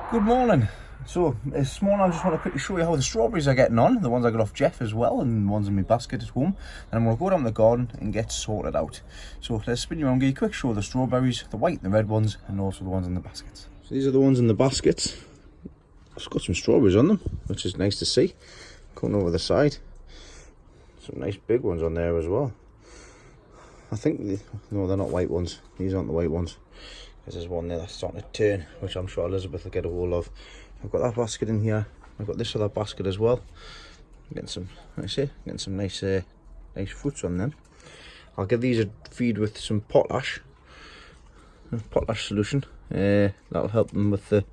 Good morning. So this morning I just want to quickly show you how the strawberries are getting on, the ones I got off Jeff as well, and the ones in my basket at home. And I'm going to go down to the garden and get sorted out. So let's spin you around, give you a quick show of the strawberries, the white and the red ones, and also the ones in the baskets. So these are the ones in the baskets. I've got some strawberries on them, which is nice to see. Coming over the side. Some nice big ones on there as well. I think, no, they're not white ones. These aren't the white ones. There's one there that's starting to turn, which I'm sure Elizabeth will get a hold of. I've got that basket in here. I've got this other basket as well. Getting some, getting some nice fruits on them. I'll give these a feed with some potash solution. That'll help them with the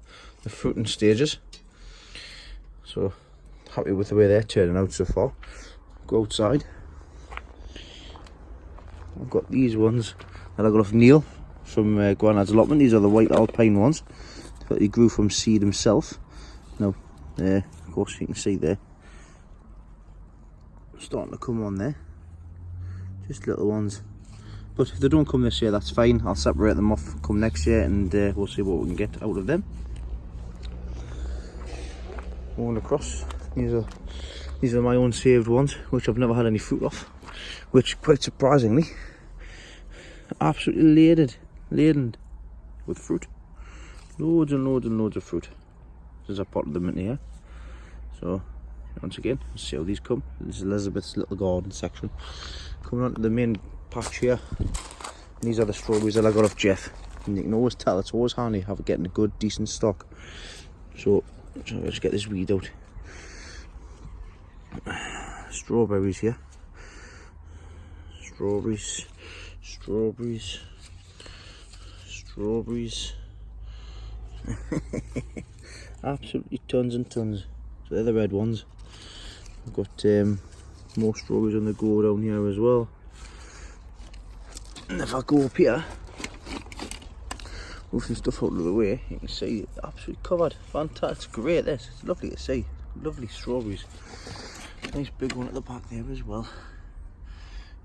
fruiting stages. So happy with the way they're turning out so far. Go outside. I've got these ones that I got off Neil from Granad's allotment. These are the white alpine ones that he grew from seed himself. Now, of course you can see there, starting to come on there. Just little ones. But if they don't come this year, that's fine. I'll separate them off come next year and we'll see what we can get out of them. Moving across, these are my own saved ones, which I've never had any fruit off. Which, quite surprisingly, absolutely laden with fruit. Loads and loads and loads of fruit. As I potted them in here. So once again, let's see how these come. This is Elizabeth's little garden section. Coming on to the main patch here. And these are the strawberries that I got off Jeff. And you can always tell it's always handy getting a good decent stock. So let's get this weed out. Strawberries here. Strawberries. Absolutely tons and tons. So they're the red ones. I've got more strawberries on the go down here as well. And if I go up here, move some stuff out of the way, you can see it's absolutely covered. Fantastic, great this. It's lovely to see. Lovely strawberries. Nice big one at the back there as well.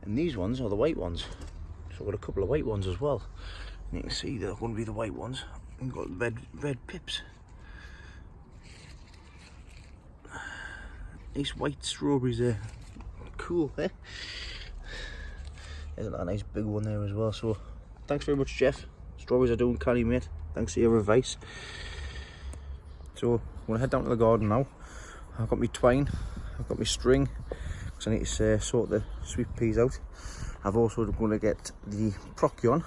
And these ones are the white ones. So I've got a couple of white ones as well. And you can see they're going to be the white ones. We've got red pips. Nice white strawberries there. Cool, eh? Isn't that a nice big one there as well? So thanks very much, Jeff. Strawberries are doing canny, mate. Thanks for your advice. So I'm going to head down to the garden now. I've got my twine, I've got my string, because I need to sort the sweet peas out. I've also going to get the procyon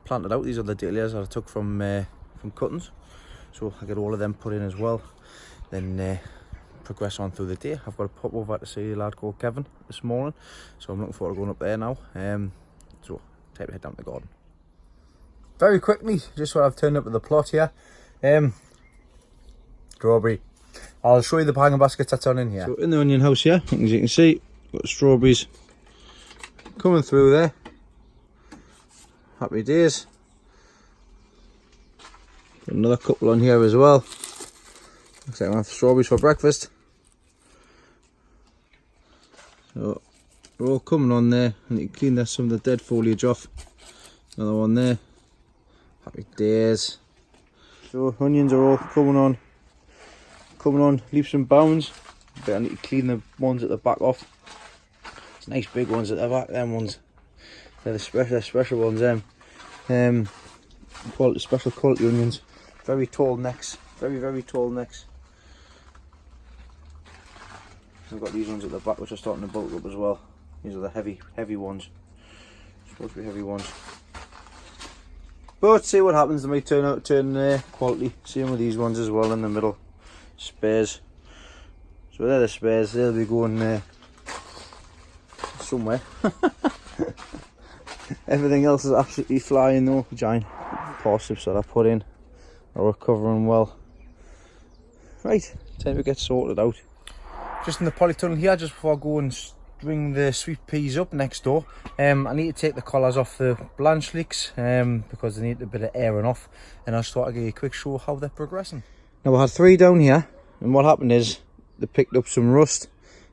planted out. These are the dahlias that I took from cuttings, so I get all of them put in as well. Then progress on through the day. I've got to pop over to see a lad called Kevin this morning, so I'm looking forward to going up there now. So take a head down to the garden. Very quickly, just what I've turned up with the plot here. Strawberry. I'll show you the hanging baskets that's on in here. So in the onion house here, as you can see, got strawberries coming through there. Happy days. Got another couple on here as well. Looks like I have strawberries for breakfast. So they're all coming on there, and you can clean some of the dead foliage off. Another one there. Happy days. So onions are all coming on leaps and bounds. But I need to clean the ones at the back off. It's nice big ones at the back. Them ones, they're the special ones. Special quality onions. Very tall necks. Very tall necks. I've got these ones at the back which are starting to bulk up as well. These are the heavy ones. Supposed to be heavy ones. But see what happens. They might turn quality. Same with these ones as well in the middle. Spares. So they're the spares. They'll be going somewhere. Everything else is absolutely flying though. Giant parsnips that I put in are recovering well. Right, time to get sorted out. Just in the polytunnel here, just before I go and string the sweet peas up next door, I need to take the collars off the blanch leeks because they need a bit of airing off, and I just thought I'd give you a quick show how they're progressing. Now I had 3 down here, and what happened is they picked up some rust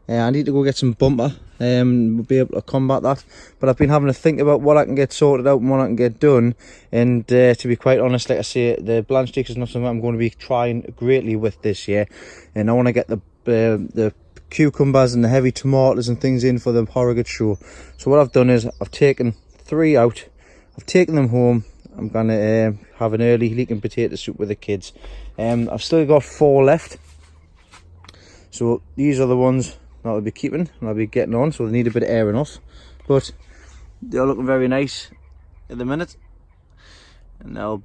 I need to go get some bumper, we'll be able to combat that. But I've been having to think about what I can get sorted out and what I can get done. And to be quite honest, like I say, the blanch sticks is not something I'm going to be trying greatly with this year. And I want to get the cucumbers and the heavy tomatoes and things in for the Harrogate show. So what I've done is I've taken 3 out, I've taken them home. I'm going to have an early leeking potato soup with the kids. I've still got 4 left. So these are the ones that I'll be keeping and I'll be getting on, so they need a bit of airing off. But they're looking very nice at the minute. And I'll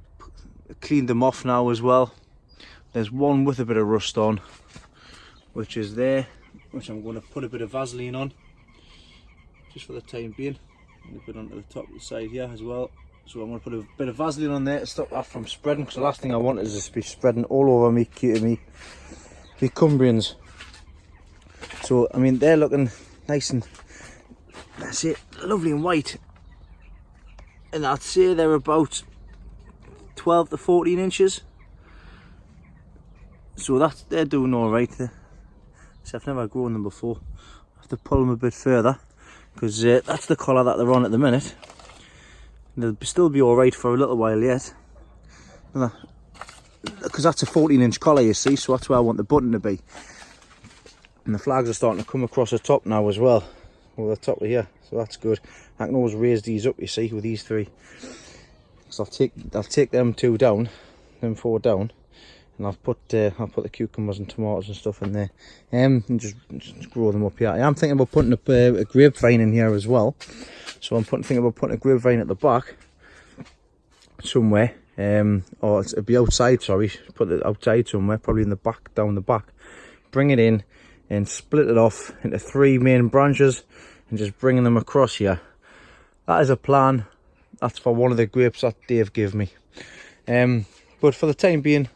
clean them off now as well. There's one with a bit of rust on, which is there, which I'm going to put a bit of Vaseline on, just for the time being. And a bit onto the top of the side here as well. So I'm going to put a bit of Vaseline on there to stop that from spreading, because the last thing I want is to be spreading all over me Cumbrians. So I mean, they're looking nice and, that's it, lovely and white. And I'd say they're about 12 to 14 inches. So they're doing all right. So I've never grown them before. I have to pull them a bit further, because that's the colour that they're on at the minute. They'll still be all right for a little while yet, because that's a 14-inch collar, you see, so that's where I want the button to be. And the flags are starting to come across the top now as well, over the top of here, so that's good. I can always raise these up, you see, with these 3. So I'll take them 2 down, them 4 down, and I'll put the cucumbers and tomatoes and stuff in there, and just grow them up here. I am thinking about putting a grapevine in here as well. So I'm thinking about putting a grapevine at the back somewhere, or it'll be outside, sorry, put it outside somewhere, probably in the back, down the back. Bring it in and split it off into 3 main branches and just bringing them across here. That is a plan. That's for one of the grapes that Dave gave me. But for the time being,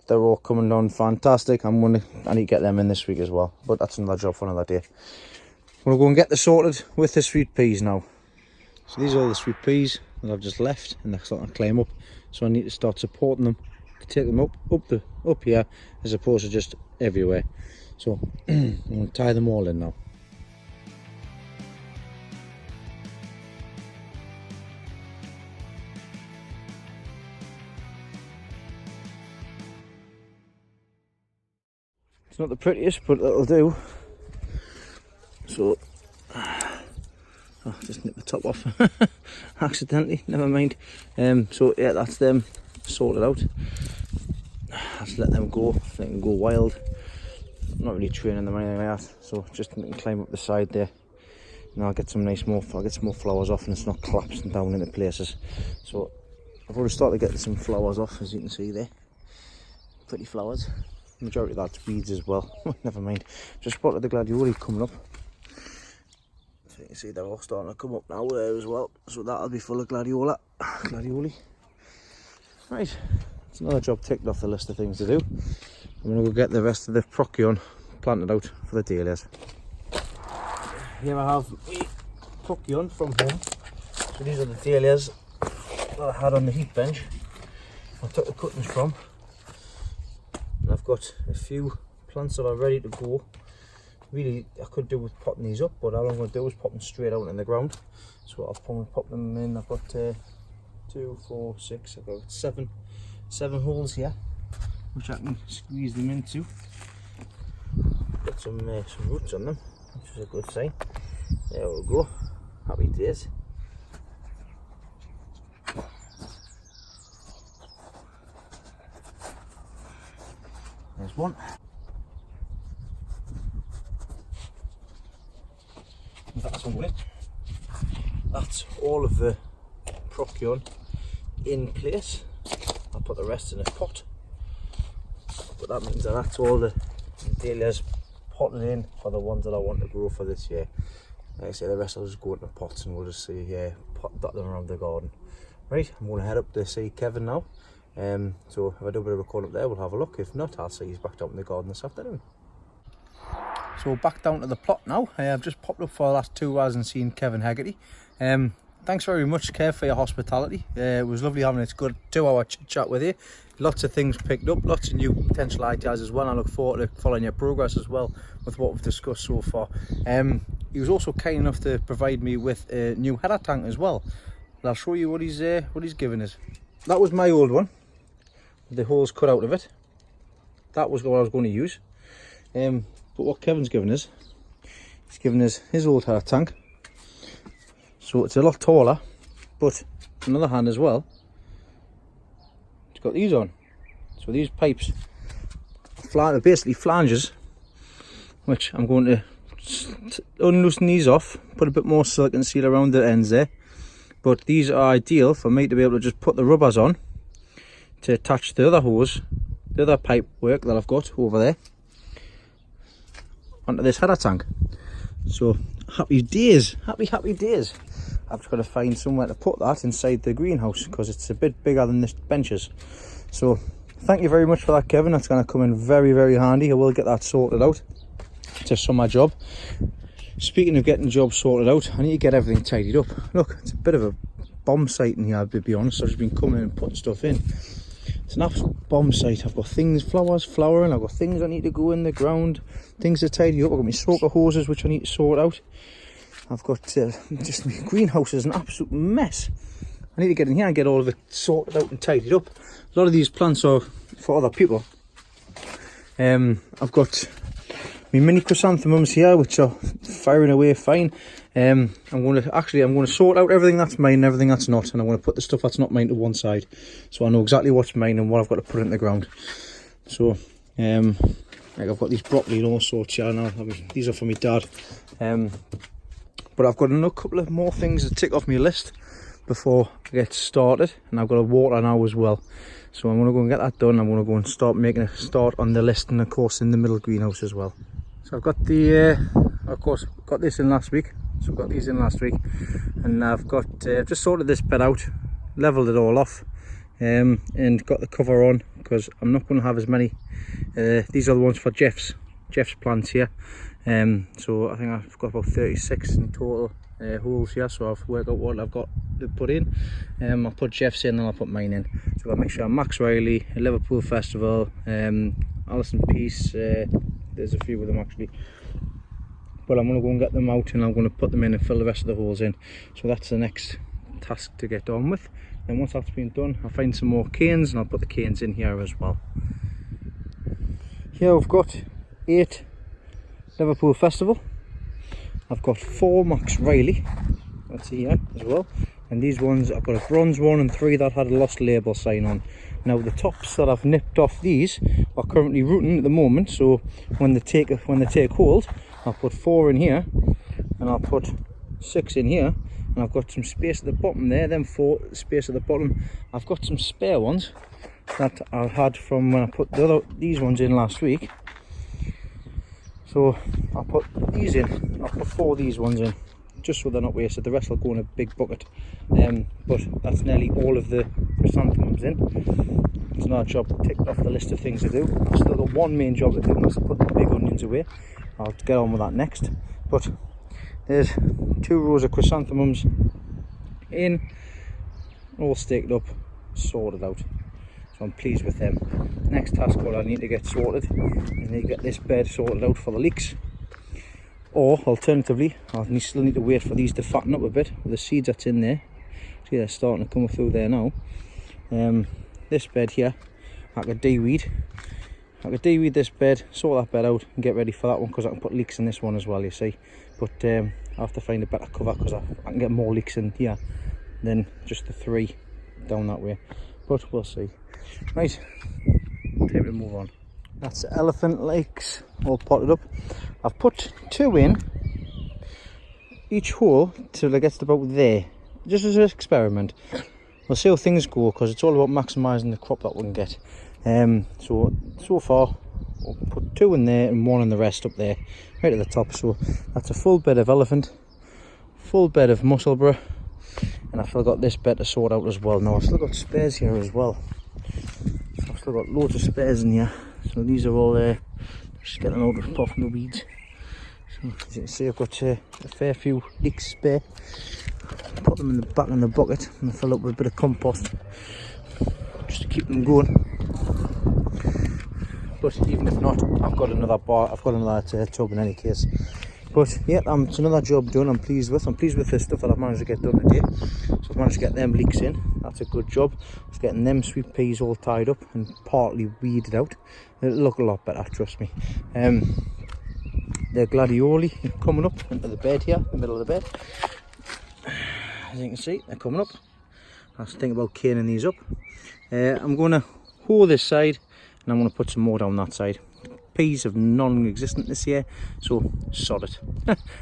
they're all coming on fantastic. I need to get them in this week as well, but that's another job for another day. We'll go and get the sorted with the sweet peas now. So these are all the sweet peas that I've just left, and they're starting to climb up. So I need to start supporting them, take them up here, as opposed to just everywhere. So I'm going to tie them all in now. It's not the prettiest, but it'll do. So, just nip the top off accidentally, never mind. So yeah, that's them sorted out. Let's let them go, they can go wild. I'm not really training them or anything like that, so just climb up the side there. And I'll get some more flowers off, and it's not collapsing down into places. So I've already started getting some flowers off, as you can see there. Pretty flowers. Majority of that's weeds as well. Never mind. Just spotted the gladioli coming up. So you can see they're all starting to come up now there as well. So that'll be full of gladioli. Right, it's another job ticked off the list of things to do. I'm going to go get the rest of the procyon planted out for the dahlias. Here I have the procyon from home. So these are the dahlias that I had on the heat bench. I took the cuttings from. And I've got a few plants that are ready to go. Really, I could do with popping these up, but all I'm going to do is pop them straight out in the ground. So I'll pop them in. I've got 2, 4, 6, I've got 7 holes here, which I can squeeze them into. Got some roots on them, which is a good sign. There we go. Happy days. There's one. That's all it. That's all of the procyon in place. I'll put the rest in a pot. But that means that's all the dahlias potted in for the ones that I want to grow for this year. Like I say, the rest will just go into pots and we'll just see dot them around the garden. Right, I'm going to head up to see Kevin now. So if I do a bit of recording up there, we'll have a look. If not, I'll see he's back down in the garden this afternoon. So back down to the plot now. I've just popped up for the last 2 hours and seen Kevin Hegarty. thanks very much, Kev, for your hospitality. It was lovely having this good 2-hour chit chat with you. Lots of things picked up, lots of new potential ideas as well. I look forward to following your progress as well with what we've discussed so far. He was also kind enough to provide me with a new header tank as well. And I'll show you what he's given us. That was my old one, with the holes cut out of it. That was what I was going to use. But what Kevin's given us, he's given us his old header tank. So it's a lot taller, but on the other hand as well, it's got these on. So these pipes are basically flanges, which I'm going to unloosen these off, put a bit more silicone seal around the ends there. But these are ideal for me to be able to just put the rubbers on to attach the other hose, the other pipe work that I've got over there, onto this header tank. So happy days, happy days. I've just got to find somewhere to put that inside the greenhouse because it's a bit bigger than this benches. So thank you very much for that, Kevin. That's going to come in very, very handy. I will get that sorted out. It's a summer job. Speaking of getting jobs sorted out, I need to get everything tidied up. Look, it's a bit of a bomb site in here, to be honest. I've just been coming in and putting stuff in. It's an absolute bomb site. I've got things, flowers flowering. I've got things I need to go in the ground, things to tidy up. I've got my soaker hoses which I need to sort out. I've got just my greenhouse is an absolute mess. I need to get in here and get all of it sorted out and tidied up. A lot of these plants are for other people. I've got my mini chrysanthemums here which are firing away fine. I'm going to sort out everything that's mine and everything that's not, and I'm going to put the stuff that's not mine to one side, so I know exactly what's mine and what I've got to put in the ground. So like I've got these broccoli and all sorts here now. I mean, these are for my dad. But I've got another couple of more things to tick off my list before I get started, and I've got to water now as well. So I'm going to go and get that done. I'm going to go and start making a start on the list, and of course in the middle greenhouse as well. So I've got of course got this in last week. So I've got these in last week, and I've got just sorted this bed out, leveled it all off, and got the cover on because I'm not going to have as many. These are the ones for Jeff's plants here. So I think I've got about 36 in total holes here, so I've worked out what I've got to put in. I'll put Jeff's in and I'll put mine in. So I'll make sure Max Riley, Liverpool Festival, Alison Peace, there's a few of them actually. But I'm going to go and get them out and I'm going to put them in and fill the rest of the holes in. So that's the next task to get on with. Then once that's been done, I'll find some more canes and I'll put the canes in here as well. Here I've got 8 Liverpool Festival. I've got 4 Max Riley, that's here as well. And these ones, I've got a bronze one and 3 that had a lost label sign on. Now the tops that I've nipped off these are currently rooting at the moment, so when they take hold, I'll put 4 in here and I'll put 6 in here, and I've got some space at the bottom there, then 4 space at the bottom. I've got some spare ones that I had from when I put these ones in last week. So I'll put these in, I'll put 4 of these ones in, just so they're not wasted. The rest will go in a big bucket. But that's nearly all of the chrysanthemums in. It's another job ticked off the list of things to do. I've still got one main job to do, and that's to put the big onions away. I'll get on with that next. But there's 2 rows of chrysanthemums in, all staked up, sorted out. So I'm pleased with them. Next task, what I need to get sorted, I need to get this bed sorted out for the leeks. Or alternatively, I still need to wait for these to fatten up a bit with the seeds that's in there. See, they're starting to come through there now. This bed here, I could de-weed. I could de-weed this bed, sort that bed out and get ready for that one, because I can put leeks in this one as well, you see. But I have to find a better cover because I can get more leeks in here than just the 3 down that way. But we'll see. Right, time to move on. That's the elephant legs all potted up. I've put 2 in each hole till it gets about there, just as an experiment. We'll see how things go, because it's all about maximising the crop that we can get. So far I'll put 2 in there and 1 in the rest up there, right at the top. So that's a full bed of elephant, full bed of musselburgh, and I've still got this bed to sort out as well. Now I've still got spares here as well. I've still got loads of spares in here. So these are all just getting out of off the weeds. So as you can see, I've got a fair few leeks spare. put them in the back in the bucket and fill up with a bit of compost just to keep them going. But even if not, I've got another tub in any case. But yeah, it's another job done. I'm pleased with the stuff that I've managed to get done today. So I've managed to get them leeks in. That's a good job. It's getting them sweet peas all tied up and partly weeded out. It'll look a lot better, trust me. The gladioli coming up into the bed here, the middle of the bed. As you can see, they're coming up. I was thinking about caning these up. I'm going to hoe this side and I'm going to put some more down that side. Peas are non-existent this year, so sod it.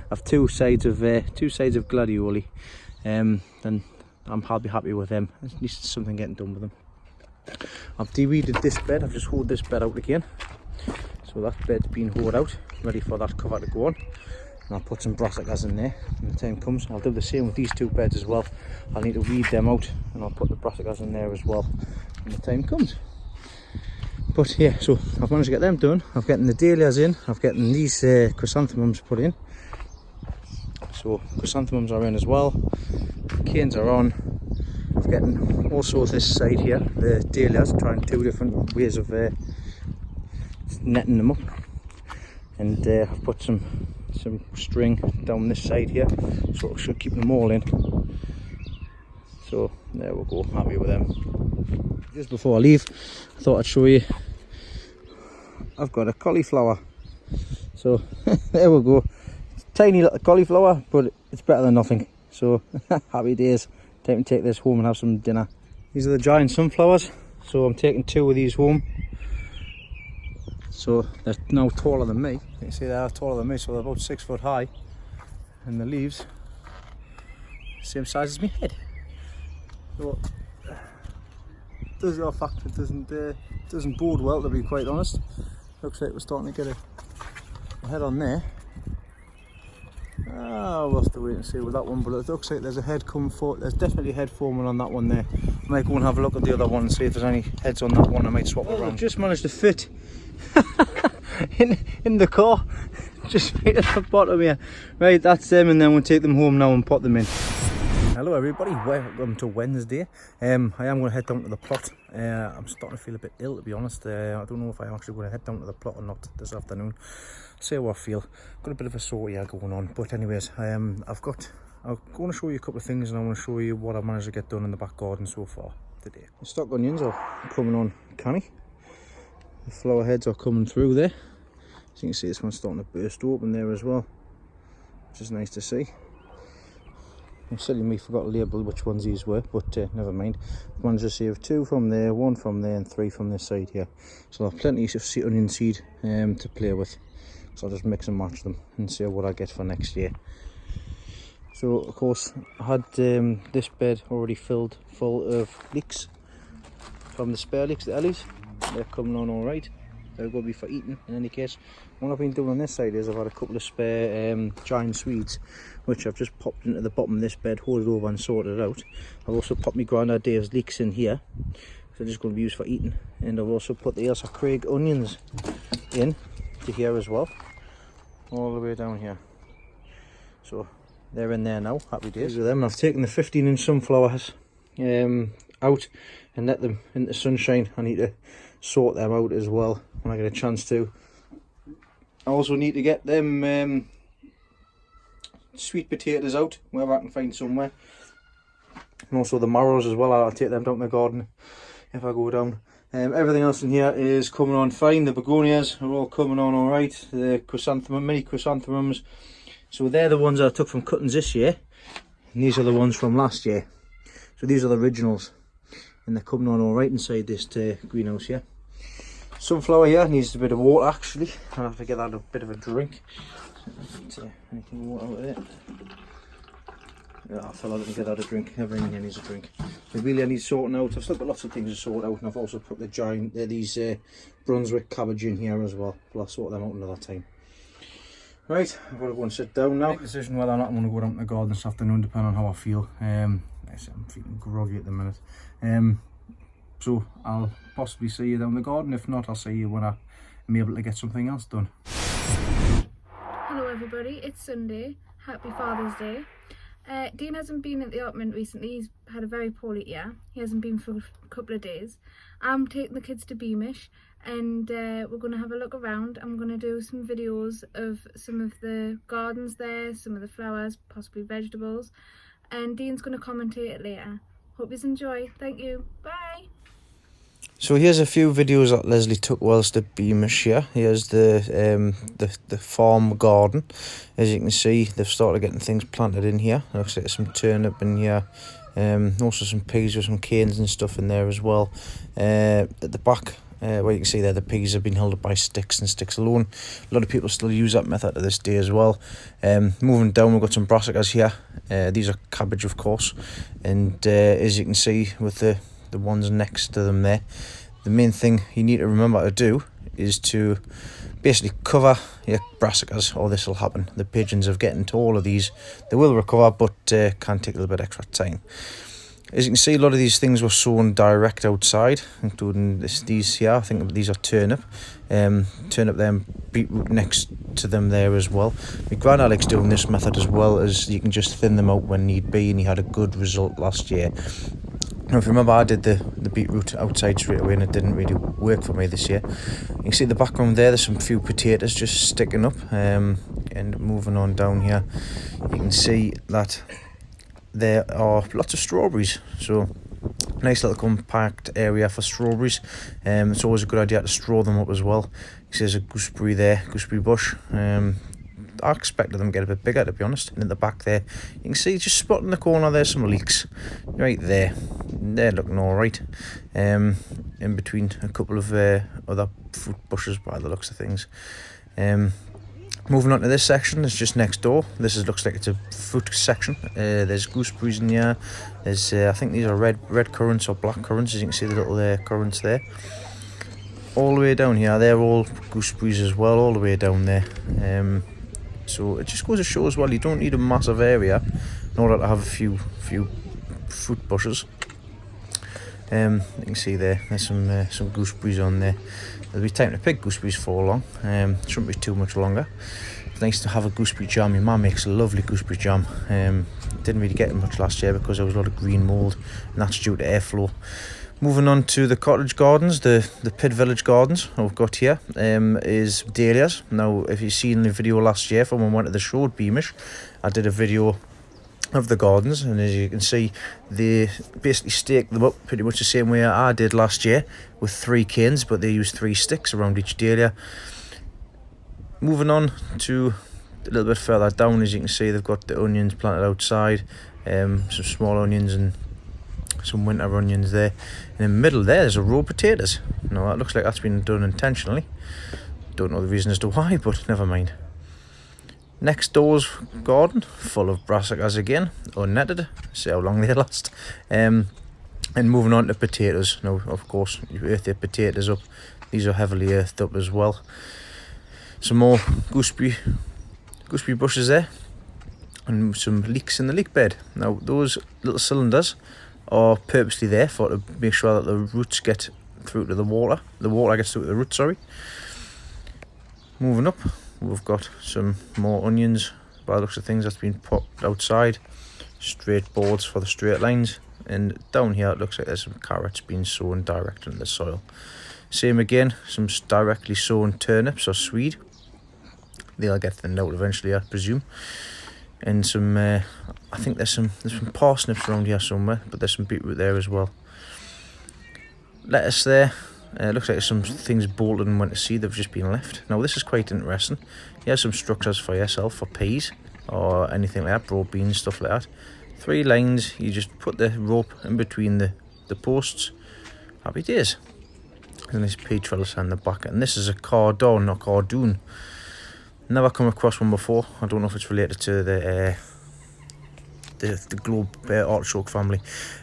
I've two sides of gladioli, then I'll be happy with them. At least something getting done with them. I've de-weeded this bed. I've just hoed this bed out again, so that bed's been hoed out, ready for that cover to go on. And I'll put some brassicas in there when the time comes. I'll do the same with these two beds as well. I'll need to weed them out, and I'll put the brassicas in there as well when the time comes. But yeah, so I've managed to get them done. I've gotten the dahlias in. I've gotten these chrysanthemums put in. So chrysanthemums are in as well. Canes are on. I've gotten also this side here, the dahlias, trying two different ways of netting them up. And I've put some string down this side here, so it should keep them all in. So there we go, happy with them. Just before I leave, I thought I'd show you, I've got a cauliflower. So there we go. It's a tiny little cauliflower, but it's better than nothing. So happy days. Time to take this home and have some dinner. These are the giant sunflowers. So I'm taking two of these home. So they're now taller than me. You can see they are taller than me, so they're about 6 foot high. And the leaves, same size as my head. So does your fact it doesn't bode well, to be quite honest. Looks like we're starting to get a head on there. We'll have to wait and see with that one, but it looks like there's a head coming forward. There's definitely a head forming on that one there. I might go and have a look at the other one and see if there's any heads on that one. I might swap it around. I've just managed to fit in the car, just right at the bottom here. Right, that's them, and then we'll take them home now and put them in. Hello everybody, welcome to Wednesday. I am going to head down to the plot. I'm starting to feel a bit ill, to be honest. I don't know if I'm actually going to head down to the plot or not this afternoon. See how I feel. Got a bit of a sore here going on, but anyways, I'm going to show you a couple of things, and I want to show you what I've managed to get done in the back garden so far today. The stock onions are coming on canny. The flower heads are coming through there. As you can see, this one's starting to burst open there as well, which is nice to see. Silly me, forgot to label which ones these were, but never mind. I managed to save 2 from there, 1 from there, and 3 from this side here. So I'll have plenty of onion seed to play with. So I'll just mix and match them and see what I get for next year. So of course I had this bed already filled full of leeks from the spare leeks, the ellies. They're coming on all right. They're going to be for eating in any case. What I've been doing on this side is I've had a couple of spare giant Swedes, which I've just popped into the bottom of this bed, hold it over and sorted it out. I've also popped my Grandad Dave's leeks in here, so they're just going to be used for eating. And I've also put the Ailsa Craig onions in to here as well, all the way down here. So they're in there now, happy days with them. I've taken the 15-inch sunflowers out and let them into sunshine. I need to sort them out as well when I get a chance to. I also need to get them sweet potatoes out wherever I can find somewhere, and also the marrows as well. I'll take them down to the garden if I go down. Everything else in here is coming on fine. The begonias are all coming on all right. The mini chrysanthemums, so they're the ones that I took from cuttings this year, and these are the ones from last year. So these are the originals, and they're coming on all right inside this greenhouse here. Sunflower here needs a bit of water actually. I'll have to get that a bit of a drink. Anything water out of it? Yeah, I'll fill out and get that a drink. Everything here needs a drink. But really I need sorting out. I've still got lots of things to sort out, and I've also put these Brunswick cabbage in here as well. But I'll sort them out another time. Right, I've got to go and sit down now. Make a decision whether or not I'm going to go down to the garden this afternoon, depending on how I feel. I'm feeling groggy at the minute. So I'll possibly see you down the garden. If not, I'll see you when I'm able to get something else done. Hello everybody, it's Sunday. Happy Father's Day. Dean hasn't been at the allotment recently. He's had a very poorly year. He hasn't been for a couple of days. I'm taking the kids to Beamish, and we're going to have a look around. I'm going to do some videos of some of the gardens there, some of the flowers, possibly vegetables, and Dean's going to commentate it later. Hope you enjoy. Thank you. Bye. So here's a few videos that Leslie took whilst at Beamish here. Here's the farm garden. As you can see, they've started getting things planted in here. Looks like some turnip in here. Also some peas with some canes and stuff in there as well. At the back, where you can see there, the peas have been held up by sticks and sticks alone. A lot of people still use that method to this day as well. Moving down, we've got some brassicas here. These are cabbage, of course. And as you can see with the ones next to them there, the main thing you need to remember to do is to basically cover your brassicas, or this will happen. The pigeons have getting to all of these. They will recover, but can take a little bit extra time. As you can see, a lot of these things were sown direct outside, including these here. I think these are turnip. Turnip there and beetroot next to them there as well. My grand Alex doing this method as well, as you can just thin them out when need be, and he had a good result last year. Now, if you remember, I did the beetroot outside straight away and it didn't really work for me this year. You can see in the background there, there's some few potatoes just sticking up. And moving on down here, you can see that there are lots of strawberries. So nice little compact area for strawberries. It's always a good idea to straw them up as well. You see there's a gooseberry there, gooseberry bush. I expected them to get a bit bigger, to be honest. And in the back there, you can see just spotting the corner there's some leeks right there. They're looking all right. In between a couple of other fruit bushes by the looks of things. Moving on to this section, it's just next door. Looks like it's a fruit section. There's gooseberries in here. There's I think these are red currants or black currants. As you can see, the little currants there. All the way down here, they're all gooseberries as well, all the way down there. So it just goes to show as well, you don't need a massive area in order to have a few fruit bushes. You can see there's some gooseberries on there. There'll be time to pick gooseberries for long. Shouldn't be too much longer. It's nice to have a gooseberry jam. My mum makes a lovely gooseberry jam. Didn't really get much last year because there was a lot of green mould, and that's due to airflow. Moving on to the cottage gardens, the Pit Village gardens I've got here is dahlias. Now, if you've seen the video last year from when I went to the show at Beamish, I did a video of the gardens, and as you can see, they basically staked them up pretty much the same way I did last year with 3 canes, but they used 3 sticks around each dahlia. Moving on to a little bit further down, as you can see, they've got the onions planted outside, some small onions and some winter onions there. In the middle there's a row of potatoes. Now that looks like that's been done intentionally. Don't know the reason as to why, but never mind. Next door's garden, full of brassicas again, unnetted. See how long they last. And moving on to potatoes. Now, of course, you earth your potatoes up. These are heavily earthed up as well. Some more gooseberry bushes there, and some leeks in the leek bed. Now, those little cylinders are purposely there to make sure that the roots get through to the water. The water gets through to the roots, sorry. Moving up, we've got some more onions. By the looks of things, that's been popped outside. Straight boards for the straight lines. And down here, it looks like there's some carrots being sown direct into the soil. Same again, some directly sown turnips or swede. They'll get thinned out eventually, I presume. And some, I think there's some parsnips around here somewhere, but there's some beetroot there as well. Lettuce there. Looks like some things bolted and went to seed. They've just been left. Now this is quite interesting. Here's some structures for yourself for peas or anything like that, broad beans, stuff like that. 3 lines. You just put the rope in between the posts. Happy days. And this pea trellis on the back, and this is a cardon or cardoon. Never come across one before. I don't know if it's related to the globe artichoke family.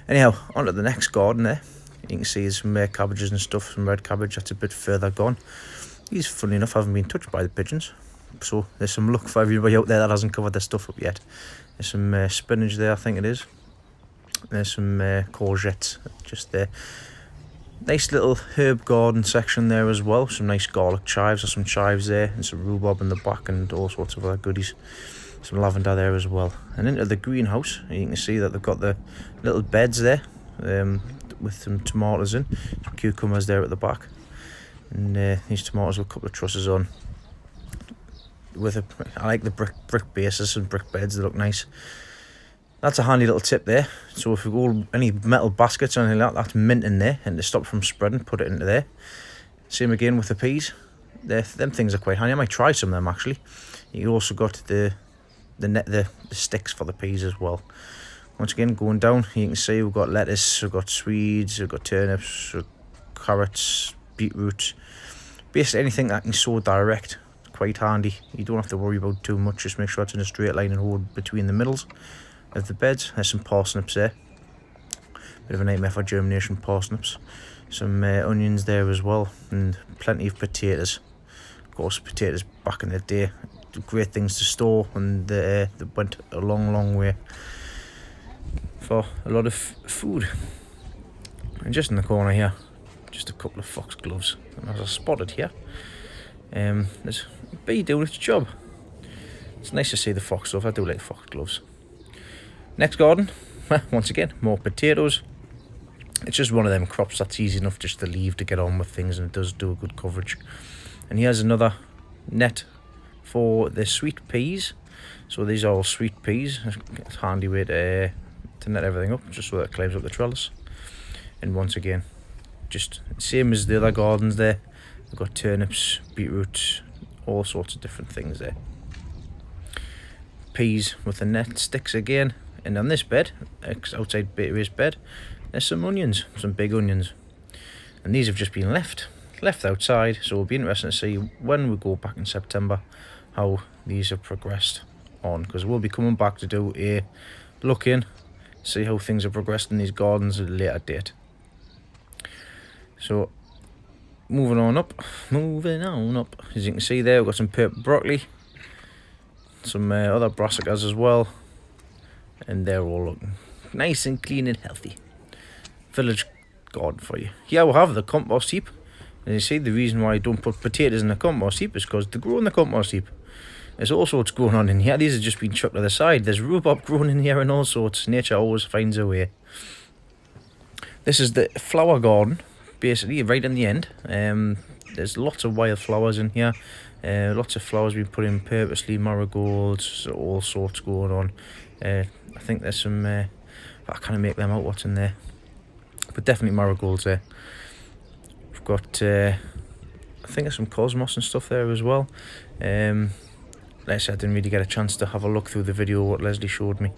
Anyhow, on to the next garden there. You can see some cabbages and stuff, some red cabbage that's a bit further gone. These, funny enough, haven't been touched by the pigeons. So there's some luck for everybody out there that hasn't covered their stuff up yet. There's some spinach there, I think it is. There's some courgettes just there. Nice little herb garden section there as well. Some nice garlic chives, or some chives there, and some rhubarb in the back, and all sorts of other goodies. some lavender there as well. And into the greenhouse, you can see that they've got the little beds there with some tomatoes in, some cucumbers there at the back, and these tomatoes with a couple of trusses on. I like the brick bases and brick beds, they look nice. That's a handy little tip there. So if you go any metal baskets or anything like that, that's mint in there, and to stop from spreading, put it into there. Same again with the peas. Them things are quite handy. I might try some of them actually. You also got the sticks for the peas as well. Once again, going down, you can see we've got lettuce, we've got Swedes, we've got turnips, we've got carrots, beetroot. Basically anything that can sow direct. Quite handy. You don't have to worry about too much. Just make sure it's in a straight line and hold between the middles of the beds. There's some parsnips there. Bit of a nightmare for germination parsnips. Some onions there as well, and plenty of potatoes. Of course, potatoes back in the day, great things to store, and they went a long way for a lot of food. And just in the corner here, just a couple of foxgloves, and as I spotted here, there's a bee doing its job. It's nice to see the foxglove. I do like foxgloves. Next garden, once again, more potatoes. It's just one of them crops that's easy enough just to leave to get on with things, and it does do a good coverage. And here's another net for the sweet peas. So these are all sweet peas. It's a handy way to net everything up, just so that it climbs up the trellis. And once again, just same as the other gardens there. We've got turnips, beetroot, all sorts of different things there. Peas with the net sticks again. And on this bed, outside raised bed, there's some onions, some big onions. And these have just been left outside, so it'll be interesting to see when we go back in September how these have progressed on, because we'll be coming back to do a look in, see how things have progressed in these gardens at a later date. So moving on up, as you can see there, we've got some purple broccoli, some other brassicas as well, and they're all looking nice and clean and healthy. Village garden for you. Here we have the compost heap, and you see the reason why I don't put potatoes in the compost heap is because they grow in the compost heap. There's all sorts going on in here. These have just been chucked to the side. There's rhubarb growing in here and all sorts. Nature always finds a way. This is the flower garden, basically right in the end. There's lots of wild flowers in here. Lots of flowers being put in purposely, marigolds, all sorts going on. I think there's some, I can't make them out what's in there, but definitely marigolds there. We've got, I think there's some cosmos and stuff there as well. Like I said, I didn't really get a chance to have a look through the video what Leslie showed me.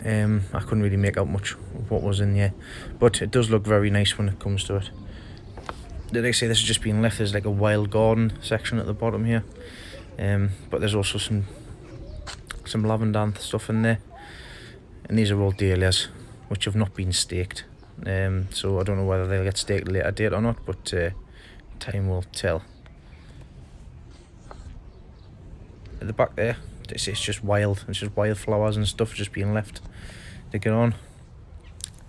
I couldn't really make out much of what was in there, but it does look very nice when it comes to it. Did I say this has just been left? There's like a wild garden section at the bottom here, but there's also some lavender stuff in there, and these are all dahlias which have not been staked, so I don't know whether they'll get staked at a later date or not, but time will tell. At the back there, it's just wild. It's just wild flowers and stuff just being left to get on.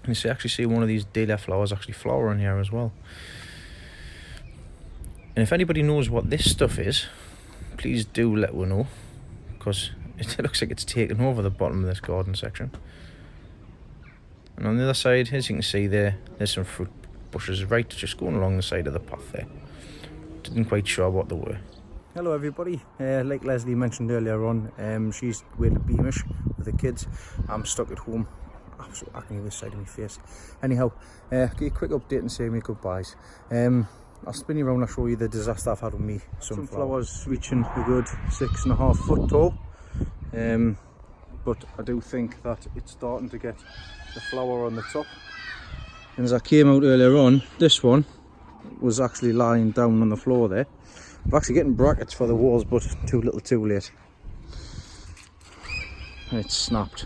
And you actually see one of these dahlia flowers actually flowering here as well. And if anybody knows what this stuff is, please do let me know, because it looks like it's taken over the bottom of this garden section. And on the other side, as you can see there, there's some fruit bushes right just going along the side of the path there. Didn't quite sure what they were. Hello everybody, like Leslie mentioned earlier on, she's away to Beamish with the kids. I'm stuck at home, absolutely acne this side of my face. Anyhow, give you a quick update and say my goodbyes. I'll spin you around and show you the disaster I've had with me sunflowers reaching a good 6.5 foot tall. But I do think that it's starting to get the flower on the top. And as I came out earlier on, this one was actually lying down on the floor there. I'm actually getting brackets for the walls, but too little too late. It's snapped.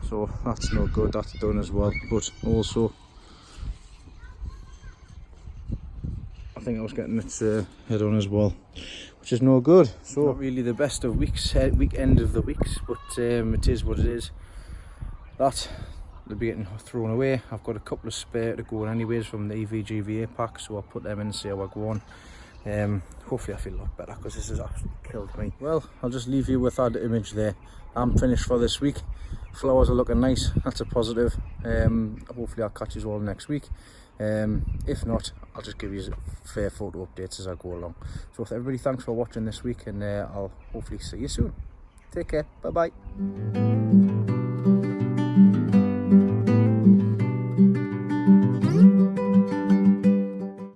So that's no good, that's done as well. But also, I think I was getting its head on as well, which is no good. So not really the best of weeks, weekend of the weeks, but it is what it is. That they'll be getting thrown away. I've got a couple of spare to go on anyways from the EVGVA pack, so I'll put them in and see how I go on. Hopefully I feel a lot better because this has absolutely killed me. Well, I'll just leave you with that image there. I'm finished for this week. Flowers are looking nice, that's a positive. Hopefully I'll catch you all next week. If not, I'll just give you fair photo updates as I go along. So everybody, thanks for watching this week, and I'll hopefully see you soon. Take care, bye bye.